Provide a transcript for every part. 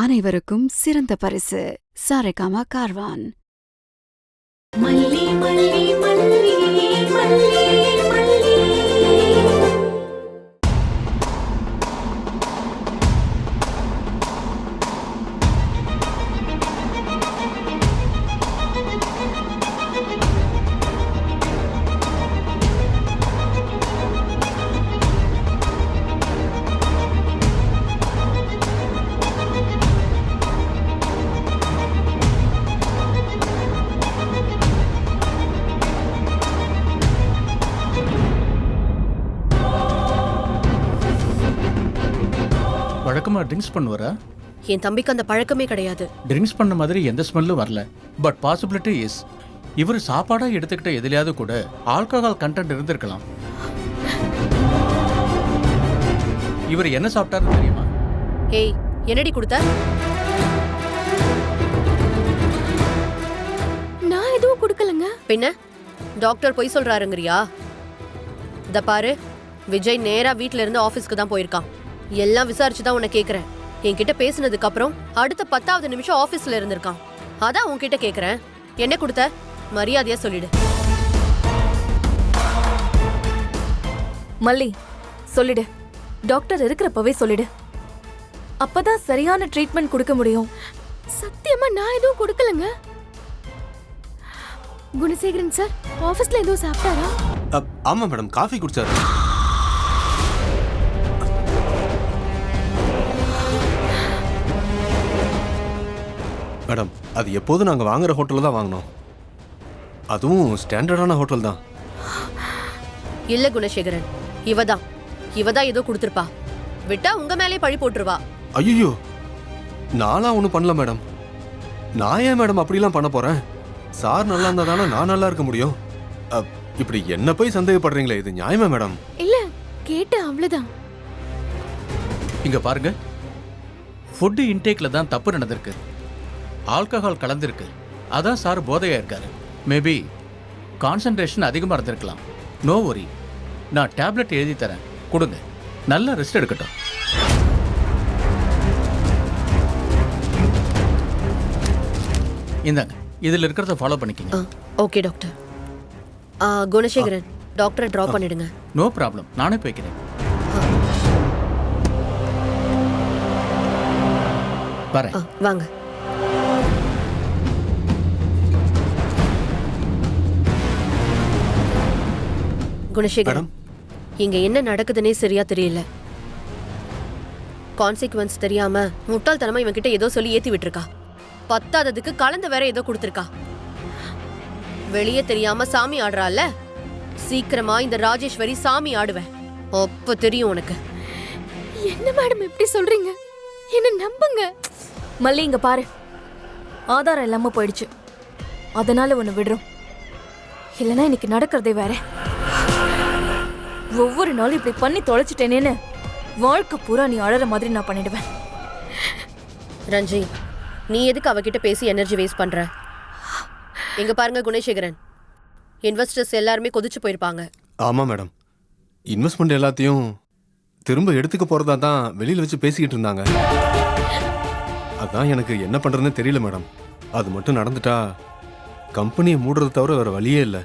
அனைவருக்கும் சிறந்த பரிசு சாரேகாமா கார்வான். மல்லி மல்லி மல்லி மல்லி மல்லி. வழக்கமா ட்ரிங்க்ஸ் பண்ணுவாரா? என் தம்பிக்கு அந்த பழக்கமே கிடையாது. ட்ரிங்க்ஸ் பண்ண மாதிரி எந்த ஸ்மெல்லும் வரல. பட் பாசிபிலிட்டி இஸ் இவர் சாப்பாடா எடுத்துக்கிட்ட எதுலையாவது கூட ஆல்கஹால் கண்டென்ட் இருந்திருக்கலாம். இவர் என்ன சாப்பிட்டாருன்னு தெரியுமா? ஏய், என்னடி கொடுத்த? நான் எதுவும் கொடுக்கலங்க. பின்ன டாக்டர் பொய் சொல்றாருங்கறியா? இத பாரு, விஜய் நேரா வீட்ல இருந்து ஆபீஸ்க்கு தான் போயிருக்கான். எல்லாம் விசாரிச்சு தான் உன்னை கேக்குறேன். என்கிட்ட பேசினதுக்கு அப்புறம் அடுத்த 10வது நிமிஷம் ஆபீஸ்ல இருந்திருக்கான். அதான் உன்கிட்ட கேக்குறேன், என்ன கொடுத்த? மரியாதையா சொல்லிடு. மல்லி, சொல்லிடு. டாக்டர் இருக்கிறப்பவே சொல்லிடு. அப்பதான் சரியான ட்ரீட்மெண்ட் கொடுக்க முடியும். சத்தியமா நான் எதுவும் கொடுக்கலங்க. குணசேகரன் சார் ஆபீஸ்ல எதுவும் சாப்பிட்டாரா? ஆமா மேடம், காஃபி குடிச்சாரு. மேடம், அது எப்போதும் நாங்கள் வாங்குற ஹோட்டலில் தான் வாங்கினோம். அதுவும் ஸ்டாண்டர்டான ஹோட்டல் தான். இல்ல குணசேகரன், இவதான் ஏதோ கொடுத்துருப்பா. விட்டா உங்க மேலே பழி போட்டுருவா. ஐயோ, நான்லாம் ஒன்றும் பண்ணல மேடம். நான் ஏன் மேடம் அப்படிலாம் பண்ண போறேன்? சார் நல்லா இருந்தா தானே நான் நல்லா இருக்க முடியும். இப்படி என்ன போய் சந்தேகப்படுறீங்களே, இது நியாயமா மேடம்? இல்ல, கேட்ட அவ்வளவுதான். இங்க பாருங்க, ஃபுட் இன்டேக்ல தான் தப்பு நடந்திருக்கு. ஆல்கஹால் கலந்திருக்கு. அதான் சார் போதையா இருக்காரு. மேபி கான்சன்ட்ரேஷன் அதிகமாக இருந்திருக்கலாம். நோ வரி, நான் டேப்லெட் எழுதி தரேன், கொடுங்க. நல்லா ரெஸ்ட் எடுக்கட்டும். இந்தாங்க, இதில் இருக்கிறத ஃபாலோ பண்ணிக்கங்க. Okay doctor. குணசேகரன், டாக்டரை ட்ராப் பண்ணிடுங்க. நோ ப்ராப்ளம், நானே போய்க்கிறேன். வரேன். வாங்க. குணசேகரன், இங்க என்ன நடக்குதுன்னே சரியா தெரியல. கான்சிக்வன்ஸ் தெரியாம முட்டாள்தனமா இவன் கிட்ட ஏதோ சொல்லி ஏத்தி விட்டுருக்கா. பத்தாததுக்கு கலந்து வேற ஏதோ கொடுத்துருக்கா. வெளியே தெரியாம சாமி ஆடுறால, சீக்கிரமா இந்த ராஜேஸ்வரி சாமி ஆடுவேன். அப்ப தெரியும் உனக்கு. என்ன மேடம் இப்படி சொல்றீங்க? என்ன நம்புங்க. மல்லி, இங்க பாரு, ஆதாரம் இல்லாம போயிடுச்சு. அதனால ஒண்ணு விடுறோம். இல்லைன்னா இன்னைக்கு நடக்கிறதே வேற. ஒவ்வொரு நாளும் இப்படி பண்ணி தொலைச்சிட்டேனேன்னு வாழ்க்கை பூரா நீ அழற மாதிரி நான் பண்ணிடுவேன். ரஞ்சி, நீ எதுக்கு அவகிட்ட பேசி எனர்ஜி வேஸ்ட் பண்ற? எங்க பாருங்க குணசேகரன், இன்வெஸ்டர்ஸ் எல்லாருமே கொதிச்சு போயிருப்பாங்க. ஆமா மேடம், இன்வெஸ்ட்மெண்ட் எல்லாத்தையும் திரும்ப எடுத்துக்க போறதா தான் வெளியில வச்சு பேசிக்கிட்டு இருந்தாங்க. அதான் எனக்கு என்ன பண்றதுன்னு தெரியல மேடம். அது மட்டும் நடந்துட்டா கம்பெனியை மூடுறத தவிர வேற வழியே இல்லை.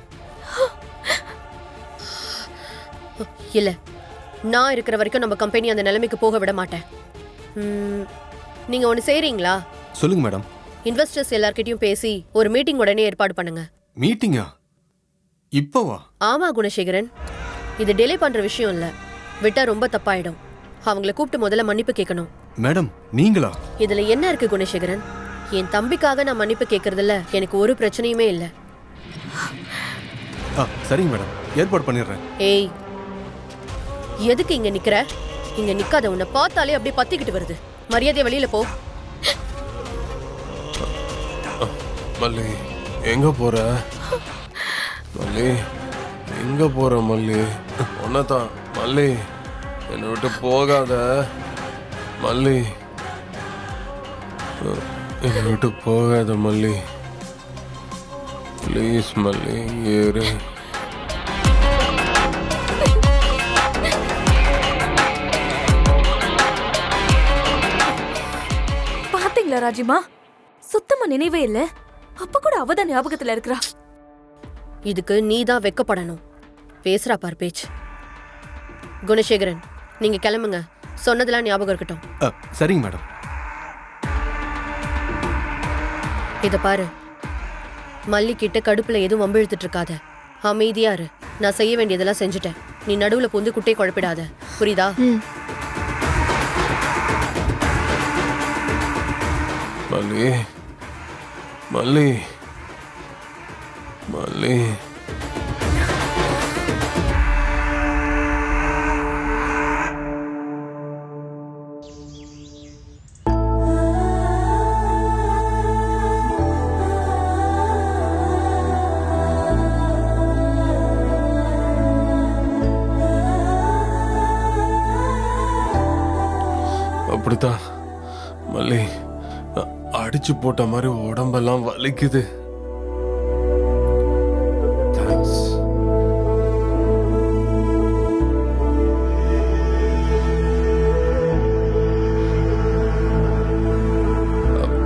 இல்ல, நான் இருக்கிற வரைக்கும் நம்ம கம்பெனி அந்த நிலைமைக்கு போக விட மாட்டேன். நீங்க ஒண்ணு செய்றீங்களா? சொல்லுங்க மேடம். இன்வெஸ்டர்ஸ் எல்லார்கிட்டயும் பேசி ஒரு மீட்டிங் உடனே ஏற்பாடு பண்ணுங்க. மீட்டிங்கா? இப்போவா? ஆமா குணசேகரன், இது டிலே பண்ற விஷயம் இல்ல. விட்டா ரொம்ப தப்பாயிடும். அவங்கள கூப்பிட்டு முதல்ல மன்னிப்பு கேட்கணும். மேடம், நீங்களா? இதுல என்ன இருக்கு குணசேகரன்? என் தம்பிக்காக நான் மன்னிப்பு கேட்கறதுல எனக்கு ஒரு பிரச்சனையுமே இல்ல. சரிங்க மேடம், ஏற்பாடு பண்ணிடுறேன். ஏய், எதுக்கு இங்க நிக்கிற? இங்க நிக்காத, உன்னை பார்த்தாலே அப்படியே பத்திக்கிட்டு வருது. மரியாதை வெளியில போ. மல்லி, எங்க போற? மல்லி, எங்க போற? மல்லி, ஒன்னதான். மல்லி, என்னை விட்டு போகாத. மல்லி, என்னை விட்டு போகாத மல்லி. ப்ளீஸ் மல்லி, ஏறு. பாத்தீங்களா ராஜிமா, சுத்தமா நினைவே இல்ல. அப்ப கூட அவதான் ஞாபகத்துல இருக்கிறா. இதுக்கு நீ தான் வெக்கப்படணும். பேசுறா பார் பேச்சு. குணசேகரன், நீங்க கிளம்புங்க. சொன்னதெல்லாம் ஞாபகம் இருக்கட்டும். சரிங்க மேடம். இத பாரு, மல்லி கிட்ட கடுப்புல எதுவும் வம்பிழுத்துட்டு இருக்காத. அமைதியா இரு. நான் செய்ய வேண்டியதெல்லாம் செஞ்சுட்டேன். நீ நடுவுல பொந்து குட்டை குழப்பிடாத, புரியுதா? மல்லி மல்லி மல்லி அப்படித்தான் மல்லி, அடிச்சு போட்ட மாதிரி உடம்பெல்லாம் வலிக்குது. தேங்க்ஸ்.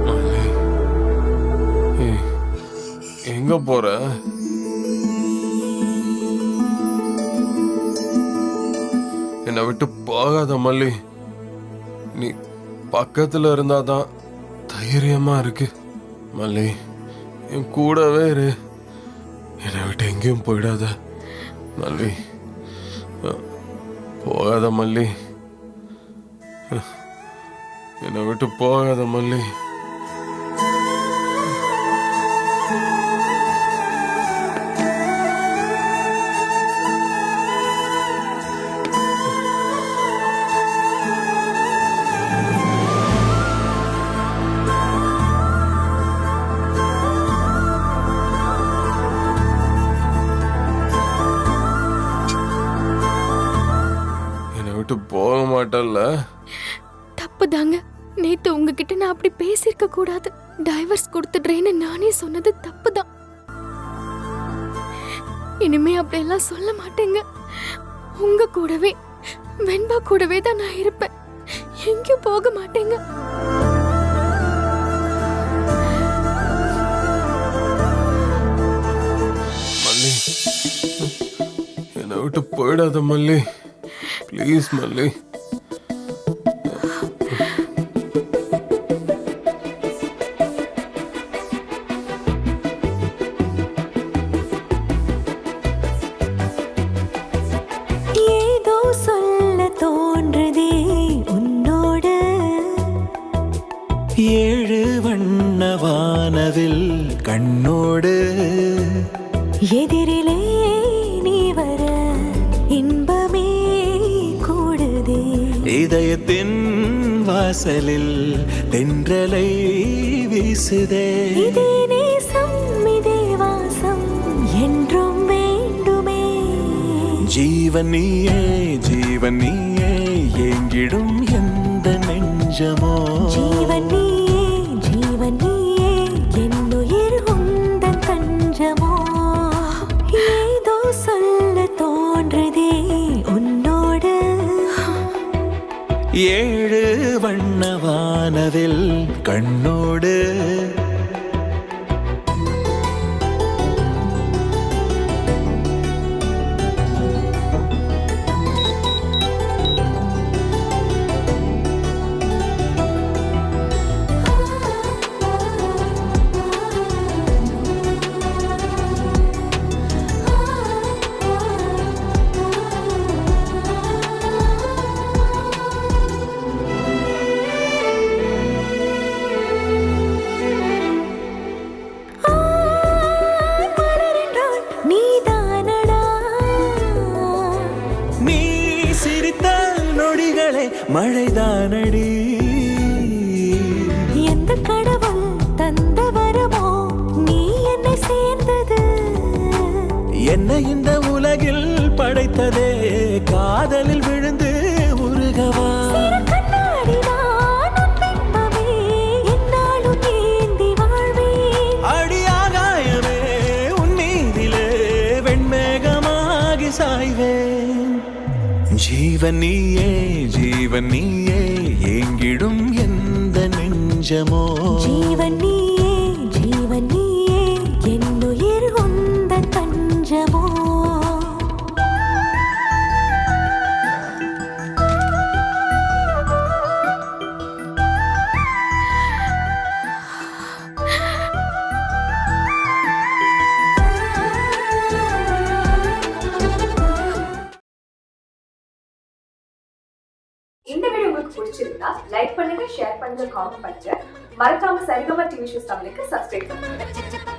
மல்லி, எங்க போற? என்னை விட்டு போகாத மல்லி. நீ பக்கத்துல இருந்தாதான் தைரியமா இருக்கு. மல்லி, என் கூடவே இரு. என்னை விட்டு எங்கேயும் போயிடாத மல்லி. போகாத மல்லி. என்னை விட்டு போகாத மல்லி. போக மாட்டல்ல? தப்பு தாங்க. நேத்து உங்ககிட்ட நான் அப்படி பேசிருக்க கூடாது. டைவர்ஸ் கொடுத்துடுறேன்னு நானே சொன்னது தப்பு தான். இனிமே அப்படியெல்லாம் சொல்ல மாட்டேங்க. உங்க கூடவே, வெண்பா கூடவே தான் நான் இருப்பேன். எங்கேயும் போக மாட்டேங்க. மல்லி, என்னை விட்டு போயிடாத மல்லி. ப்ளீஸ் மல்லி. ஏதோ சொல்ல தோன்றுதே உன்னோடு. 7 வண்ண வானவில் கண்ணோடு. எதிரிலே நீ வர இன்பமே கூடுதே. இதயத்தின் வாசலில் தென்றலை வீசுதே. இதே நேசம் இதே வாசம் என்றும் வேண்டுமே. ஜீவன் நீயே, ஜீவன் நீயே, எங்கிடும் எந்த நெஞ்சமோ. ஜீவன் நீயே, ஜீவன் நீயே, என்னுயிர் உந்தன் தஞ்சமோ. ஏதோ சொல்ல தோன்றுதே உன்னோடு. 7 வண்ண வானவில் கண்ணோடு. மழைதானடி எந்த கடவுள் தந்த வரமோ நீ என்னை சேர்ந்தது. என்ன இந்த உலகில் படைத்ததே காதலில் விழுந்து உருகவா. அடியாகாயமே உன் மீதிலே வெண்மேகமாகி சாய்வேன். ஜீவன் நீயே, ஜீவன் நீயே, எங்கிடும் எந்த நெஞ்ச நெஞ்சமோ ஜீவன் நீயே என்னுயிர் உந்தன் தஞ்சமோ இந்த வீடியோ உங்களுக்கு பிடிச்சிருந்தா லைக் பண்ணுங்க, ஷேர் பண்ணுங்க, காமெண்ட் பண்ணுங்க. மறக்காம சரிகமா டிவி ஷோஸ் தமிழுக்கு சப்ஸ்கிரைப் பண்ணுங்க.